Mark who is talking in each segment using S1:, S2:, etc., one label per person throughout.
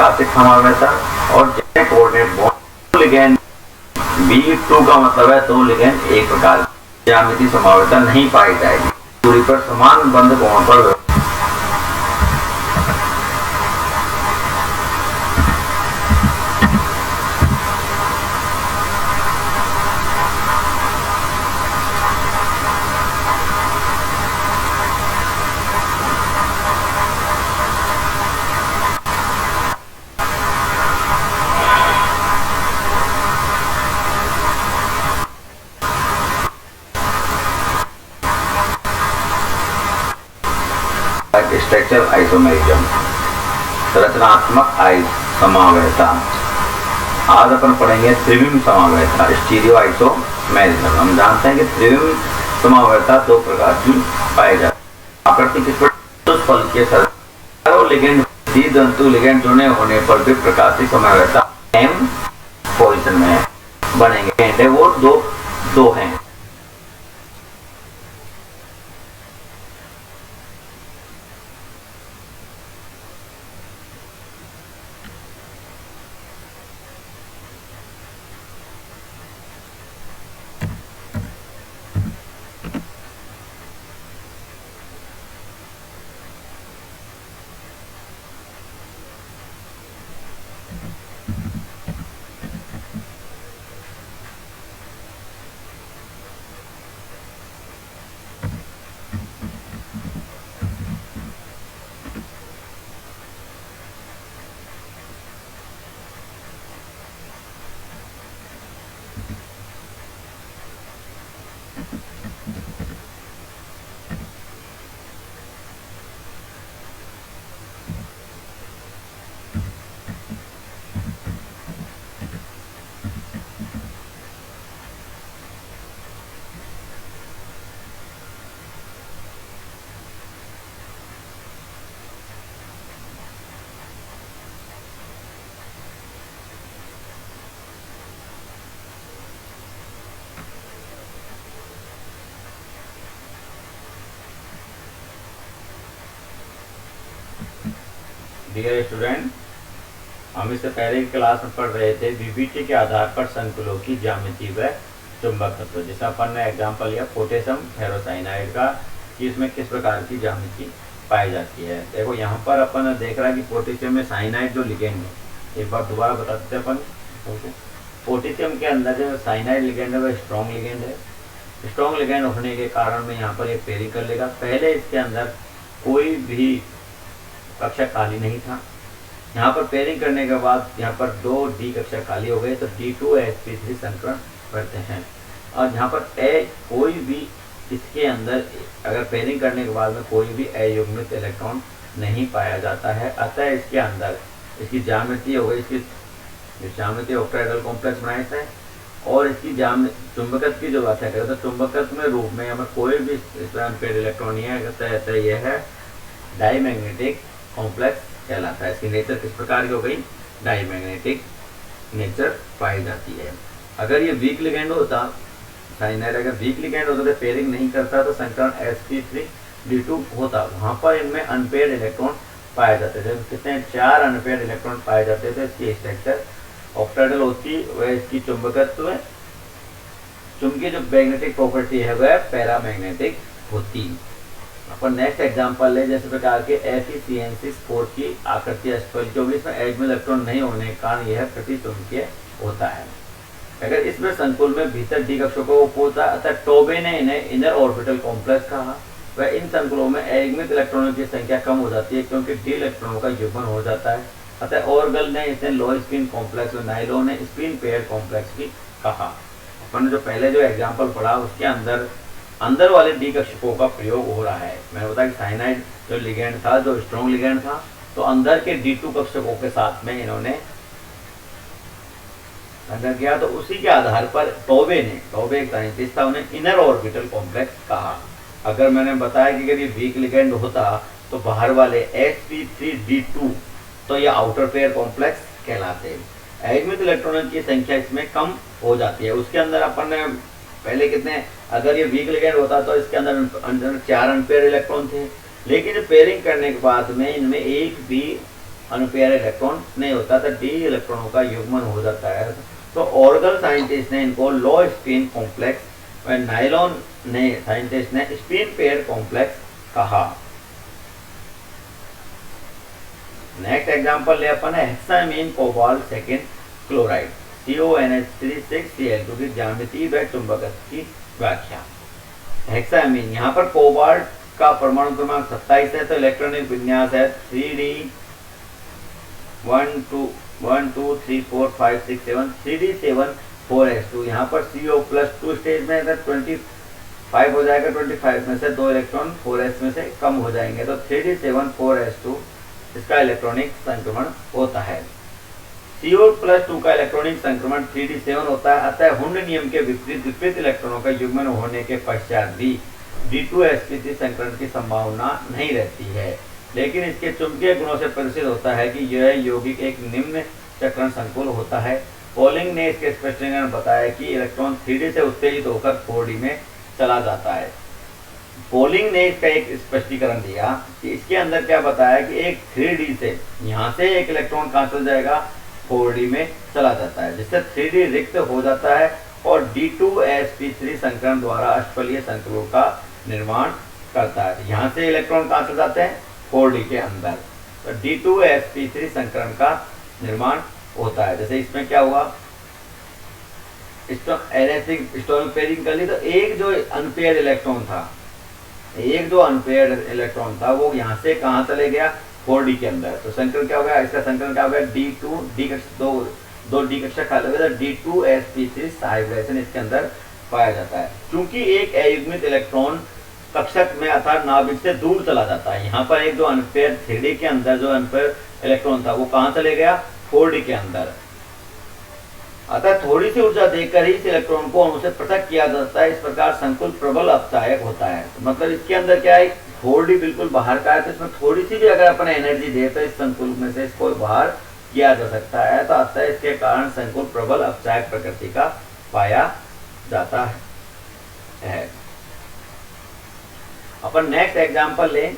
S1: प्रकाशिक समावयता, और जैसे coordinate bond ligand B2 का मतलब है दो लिगेंड एक प्रकार की ज्यामितीय समावयता नहीं पाई जाएगी। दूरी पर समान बंध कोण पर स्ट्रक्चरल आइसोमेरिज्म, संरचनात्मक समावयता। आज अपन पढ़ेंगे त्रिविम समावयता, स्टीरियो आइसोमेरिज्म। हम जानते हैं कि त्रिविम समावयता दो प्रकार की पाई जाती है। आकृति फल के लिगेंड द्वितंतु लिगेंड जुड़े होने पर भी प्रकाशिक समावयता एम पोजीशन में बनेंगे। वो दो हैं। डियर स्टूडेंट, हम इससे पहले की क्लास में पढ़ रहे थे बीबीटी के आधार पर संकुलों की ज्यामिति व चुंबकत्व। जैसे अपन ने एग्जांपल लिया पोटेशियम फेरोसाइनाइड का कि इसमें किस प्रकार की ज्यामिति पाई जाती है। देखो यहाँ पर अपन देख रहा है कि पोटेशियम में साइनाइड जो लिगेंड है, एक बार दोबारा बता देते अपन। पोटेशियम के अंदर जो साइनाइड लिगेंड है वह स्ट्रॉन्ग लिगेंड है। स्ट्रॉन्ग लिगेंड होने के कारण में यहाँ पर एक पेयरिंग कर लेगा। पहले इसके अंदर कोई भी कक्षा खाली नहीं था। यहाँ पर पेयरिंग करने के बाद यहाँ पर 2D कक्षा खाली हो गई, तो D2sp3 संकरण करते हैं। और यहाँ पर कोई भी इसके अंदर अगर पेयरिंग करने के बाद में कोई भी अयुग्मित इलेक्ट्रॉन नहीं पाया जाता है। अतः इसके अंदर इसकी ज्यामिति हो गई, इसकी ज्यामिति ऑक्टाहेड्रल कॉम्प्लेक्स बनाए थे। और इसकी चुंबकत्व की जो बात है तो चुंबकत्व में रूप में हमें कोई भी इसमें अनपेड इलेक्ट्रॉन नहीं है, अतः यह है डाईमैग्नेटिक कॉम्प्लेक्स कहलाता है। इसकी नेचर किस प्रकार की हो गई? डाईमैग्नेटिक नेचर पाई जाती है। अगर ये वीक लिगेंड होता, साइनाइड अगर वीक लिगेंड होता तो पेयरिंग नहीं करता तो संकरण sp3d2 होता। वहां पर इनमें अनपेड इलेक्ट्रॉन पाए जाते थे। कितने? 4 अनपेड इलेक्ट्रॉन पाए जाते थे। इसकी स्ट्रक्चर ऑक्टाहेड्रल होती, वह इसकी चुंबकत्व चुंबकीय जो मैग्नेटिक प्रॉपर्टी है वह पैरामैग्नेटिक होती। अपन नेक्स्ट एग्जांपल ले, जैसे प्रकार के FeCN6 की आकृति अष्टफल जो भी इसमें एज में इलेक्ट्रॉन नहीं होने के कारण यह प्रतिचुंबकीय होता है। अगर इसमें संकुल में भीतर डी कक्षों को उप होता है, अतः टोबे ने इन्हें इनर ऑर्बिटल कॉम्प्लेक्स कहा। वह इन संकुलों में अयुग्मित इलेक्ट्रॉनों की संख्या कम हो जाती है क्योंकि डी इलेक्ट्रॉनों का युग्मन हो जाता है। अतः ऑर्गल ने इसे लो स्पिन कॉम्प्लेक्स और नाइलो ने स्पिन पेयर कॉम्प्लेक्स भी कहा। अपन जो पहले जो एग्जाम्पल पढ़ा उसके अंदर वाले डी कक्षकों का प्रयोग हो रहा है। मैंने बताया कि साइनाइड जो लिगेंड था, जो स्ट्रॉन्ग लिगेंड था, तो अंदर के D2 कक्षकों के साथ में इन्होंने अंदर किया। तो उसी के आधार पर टोबे एक साइंटिस्ट था, उन्हें इनर ऑर्बिटल कॉम्प्लेक्स कहा। अगर मैंने बताया कि अगर ये वीक लिगेंड होता तो बाहर वाले sp3d2 तो ये आउटर पेयर कॉम्प्लेक्स कहलाते। अयुग्मित इलेक्ट्रॉनों की संख्या इसमें कम हो जाती है। उसके अंदर अपन ने पहले कितने, अगर ये वीक लिगेंड होता तो इसके अंदर 4 अनपेयर इलेक्ट्रॉन थे, लेकिन पेयरिंग करने के बाद में इनमें एक भी अनपेयर इलेक्ट्रॉन नहीं होता था, डी इलेक्ट्रॉनों का युग्मन हो जाता है। तो ऑर्गल साइंटिस्ट ने इनको लो स्पिन कॉम्प्लेक्स और नाइलॉन ने साइंटिस्ट ने स्पिन पेयर कॉम्प्लेक्स कहा। नेक्स्ट एग्जांपल ले अपन है hexamine cobalt second chloride CONH3 6Cl2 की ज्यामिति व चुंबकत्व की व्याख्या। हेक्सामीन, यहाँ पर कोबाल्ट का परमाणु क्रमांक 27 है, तो इलेक्ट्रॉनिक विन्यास है 3D 1 2 3 4 5 6 7 3D7 4s2। यहाँ पर CO+2 स्टेज में 25 हो जाएगा, 25 में से 2 इलेक्ट्रॉन 4s में से कम हो जाएंगे, तो 3D7 4s2 इसका इलेक्ट्रॉनिक संक्रमण होता है। CO+2 का इलेक्ट्रॉनिक संक्रमण 3D7 होता है, अतः हुंड नियम के विपरीत इलेक्ट्रॉनों का युग्मन होने के पश्चात भी D2sp3 संक्रमण की संभावना नहीं रहती है, लेकिन इसके चुंबकीय गुणों से प्रदर्शित होता है कि यह यौगिक एक निम्न चक्रण संकुल होता है। पॉलिंग ने इसके स्पष्टीकरण बताया कि इलेक्ट्रॉन 3D से उत्तेजित होकर 4D में चला जाता है। पॉलिंग ने इसका एक स्पष्टीकरण दिया कि इसके अंदर क्या बताया कि एक 3D से यहाँ से एक इलेक्ट्रॉन कहाँ चल जाएगा, 4D में चला जाता है, जिससे 3D रिक्त हो जाता है और D2sp3 संकरण द्वारा अष्टफलीय संकुलों का निर्माण करता है। यहाँ से इलेक्ट्रॉन कहाँ चल जाते हैं, 4D के अंदर, तो D2sp3 संकरण का निर्माण होता है। जैसे इसमें क्या हुआ, स्टोन पेयरिंग कर ली, तो एक जो अनपेयर इलेक्ट्रॉन था वो यहाँ से कहाँ चले गया, 4D के अंदर, तो संकरण क्या हो गया, इसका संकरण क्या हो गया, दो डी कक्षा खाली हो गया, D2sp3 हाइब्रिडेशन इसके अंदर पाया जाता है। क्योंकि एक अयुग्मित इलेक्ट्रॉन कक्षक में अर्थात नाभिक से दूर चला जाता है, यहाँ पर एक जो अनपेयर 3D के अंदर जो अनपेयर इलेक्ट्रॉन था वो कहाँ चले गया, 4D के अंदर, अतः थोड़ी सी ऊर्जा देकर ही इस इलेक्ट्रॉन को अणु से पृथक किया जाता है। इस प्रकार संकुल प्रबल अपचायक होता है। तो मतलब इसके अंदर क्या है, 4D बिल्कुल बाहर का है, तो इसमें थोड़ी सी भी अगर अपन एनर्जी दे तो इस संकुल में से इसको बाहर किया जा सकता है, तो अतः इसके कारण संकुल प्रबल अपचायक प्रकृति का पाया जाता है। अपन नेक्स्ट एग्जांपल लें,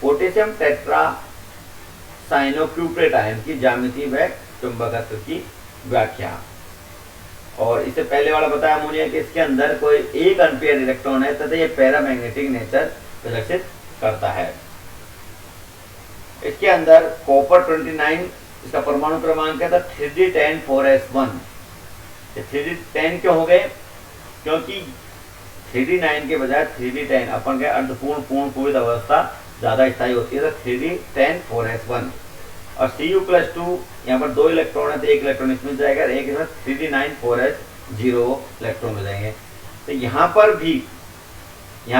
S1: पोटेशियम टेट्रासाइनोक्यूप्रेट आयन की ज्यामिति व चुंबकत्व की व्याख्या। और इससे पहले वाला बताया मुझे कि इसके अंदर कोई एक अनपेयर इलेक्ट्रॉन है तथा ये पैरामैग्नेटिक नेचर प्रदर्शित करता है। इसके अंदर कॉपर 29 इसका परमाणु क्रमांक है, तो 3D10 4s1। 3D10 क्यों हो गए, क्योंकि 3D9 के बजाय 3D10 अपन के अर्धपूर्ण पूर्ण पूरित अवस्था ज्यादा स्थायी होती है, तो 3D10 4s1। और Cu+2 यहाँ पर 2 इलेक्ट्रॉन है, तो एक इलेक्ट्रॉन इसमें जाएगा, एक इसमें 3D9 4s0 इलेक्ट्रॉन हो जाएंगे। तो यहाँ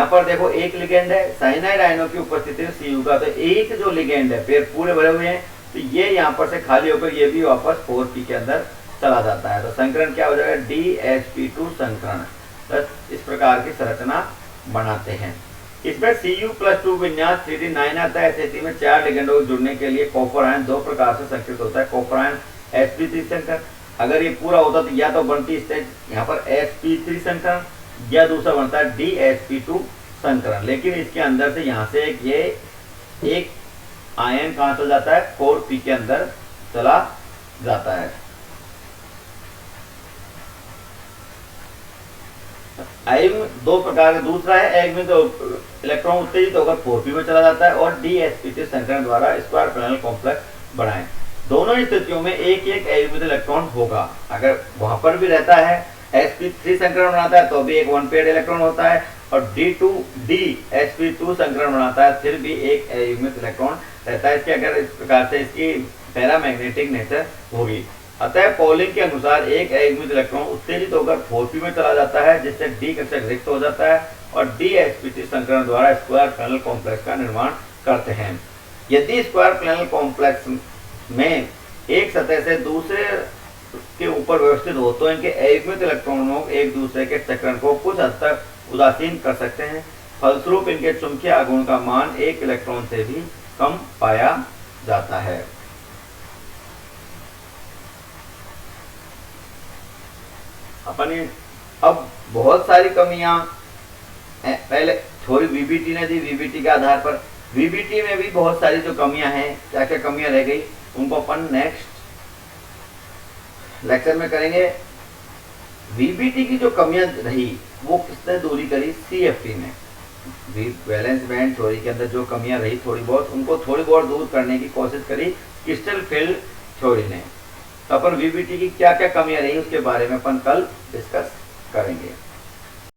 S1: पर देखो एक लिगेंड है, साइनाइड आयनों की उपस्थिति में Cu का, तो एक जो लिगेंड है, पेड़ पूरे भरे हुए हैं, तो ये यहाँ पर से खाली होकर ये भी वापस 4p के अंदर चला जाता है, तो संकरण क्या हो जाएगा, DsP2 संकरण। तो इस प्रकार की संरचना बनाते हैं। इसमें Cu+2 विन्यास 3D9 आता है। ऐसी में 4 लिगेंडों को जुड़ने के लिए कॉपर आयन 2 प्रकार से संकेत होता है। कॉपर आयन sp3 संकरण, अगर ये पूरा होता तो या तो बनती स्टेज यहाँ पर sp3 संकरण या दूसरा बनता है DsP2 संकरण, लेकिन इसके अंदर से यहाँ से एक आयन कहाँ चला जाता है, 4p के अंदर चला जाता है। आयन 2 प्रकार का, दूसरा है एक में तो इलेक्ट्रॉन उत्तेजित होकर 4p में चला जाता है और DsP3 संकरण द्वारा स्क्वायर पैरेलल कॉम्प्लेक्स बनाएं। दोनों स्थितियों में एक एक अयुग्मित इलेक्ट्रॉन होगा। अगर वहां पर भी रहता है sp3 संकरण बनाता है तो भी एक 1 पेयर्ड इलेक्ट्रॉन होता है, और DsP2 संकरण बनाता है फिर भी एक अयुग्मित इलेक्ट्रॉन रहता है। इसके अगर इस प्रकार से इसकी पैरामैग्नेटिक नेचर होगी। अतः पॉलिंग के अनुसार एक अयुग्मित इलेक्ट्रॉन उत्तेजित होकर 4p में चला जाता है, जिससे D कक्षक रिक्त हो जाता है और DsP3 संकरण द्वारा स्क्वायर पैरेलल कॉम्प्लेक्स का निर्माण करते हैं। यदि स्क्वायर पैरेलल कॉम्प्लेक्स में एक सतह से दूसरे के ऊपर व्यवस्थित हो तो इनके अयुग्मित इलेक्ट्रॉनों एक दूसरे के चक्रण को कुछ हद तक उदासीन कर सकते हैं। फलस्वरूप इनके चुंबकीय आघूर्ण का मान एक इलेक्ट्रॉन से भी कम पाया जाता है। अपने अब बहुत सारी कमियां पहले थोड़ी वीबीटी ने दी, वीबीटी के आधार पर वीबीटी में भी बहुत सारी जो कमियां हैं, क्या क्या कमियां रह गई, उनको अपन नेक्स्ट लेक्चर में करेंगे। वीबीटी की जो कमियां रही वो किसने दूरी करी, सीएफटी ने। वैलेंस बैंड थ्योरी के अंदर जो कमियां रही थोड़ी बहुत, उनको थोड़ी बहुत दूर करने की कोशिश करी क्रिस्टल फील्ड थ्योरी ने। तो अपन वीबीटी की क्या क्या कमियां रही उसके बारे में अपन कल डिस्कस करेंगे।